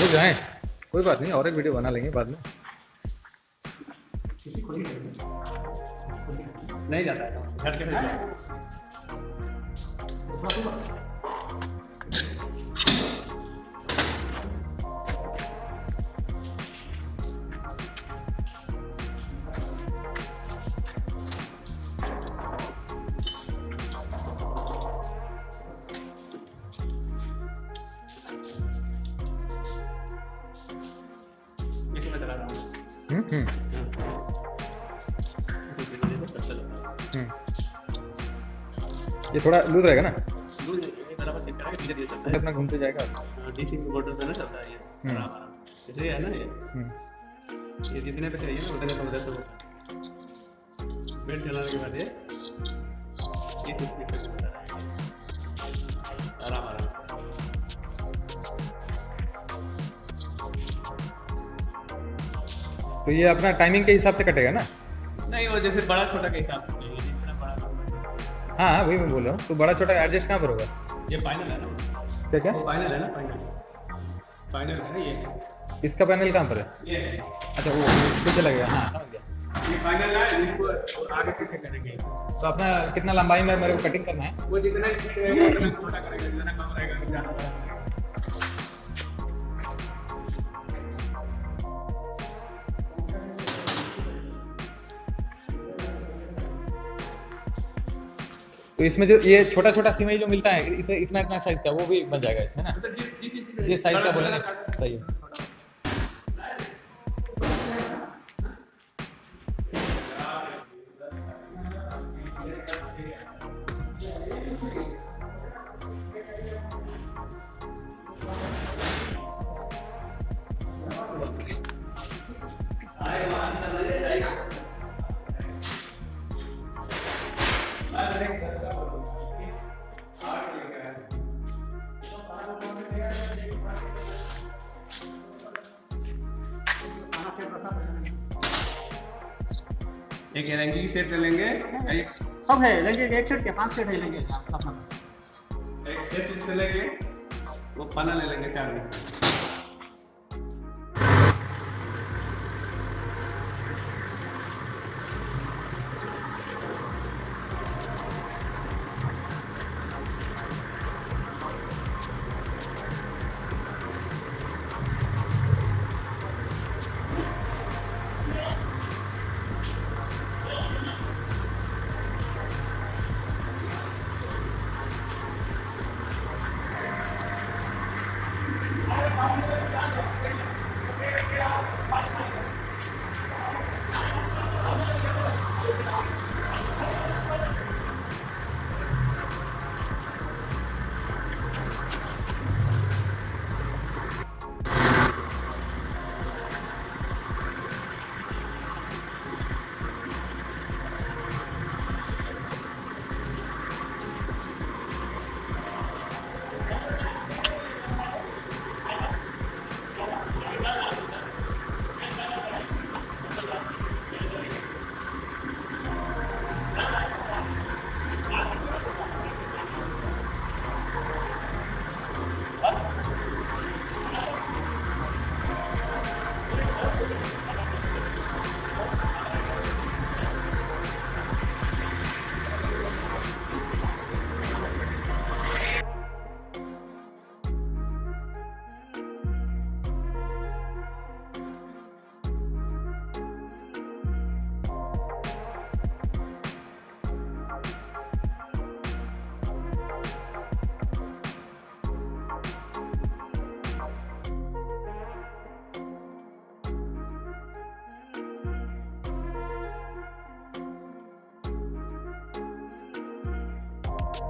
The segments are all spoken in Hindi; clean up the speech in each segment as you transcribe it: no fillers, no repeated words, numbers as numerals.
रुक जाए, कोई बात नहीं, और एक वीडियो बना लेंगे बाद में। नहीं जाता है घर के भेज ये थोड़ा लूज रहेगा ना, बराबर अपना घूमते जाएगा। डीसी मोटर पे ना चलता है ये आराम आराम, इसलिए है ना ये जितने पे चाहिए ना उतने समझ तो बेल्ट चलाने के बाद ये कुछ पे चलता है आराम आराम। तो ये अपना टाइमिंग के हिसाब से कटेगा ना? नहीं, वो जैसे बड़ा छोटा के हिसाब से चाहिए, जितना बड़ा। हाँ वही मैं बोल रहा हूँ, तो बड़ा छोटा एडजस्ट कहाँ पर होगा? ये फाइनल है ना, क्या क्या? वो फाइनल है ना, फाइनल है ना ये। इसका पैनल कहाँ पर है? ये है। अच्छा वो पीछे लगेगा, हाँ समझ गया। ये फाइनल है, इसको आगे पीछे करेंगे। तो अपना कितना लंबाई में मेरे को कटिंग करना है? वो जितना रहेगा उतना छोटा करेंगे, जितना कम रहेगा उतना ज़्यादा करेंगे। तो इसमें जो ये छोटा छोटा सिमई जो मिलता है इतना इतना साइज का, वो भी बन जाएगा इसमें ना? जिस साइज का बोले ना, सही है। एक एरंगी की सेट ले लेंगे, सब है लेंगे, एक सेट के 5 सेट है लेंगे अपना पास। एक सेट से लेंगे, वो पाना ले लेंगे 4 में।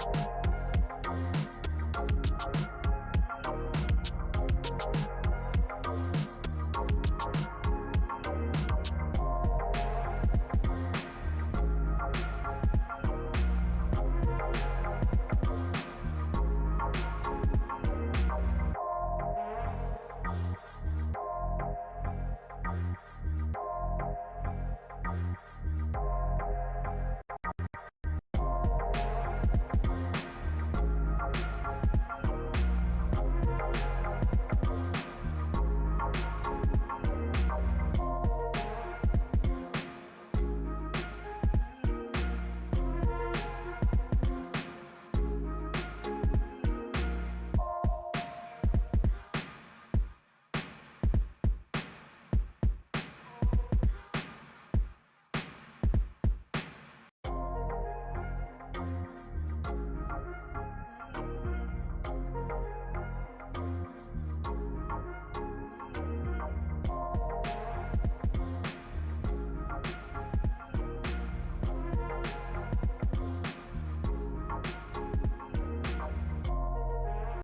है।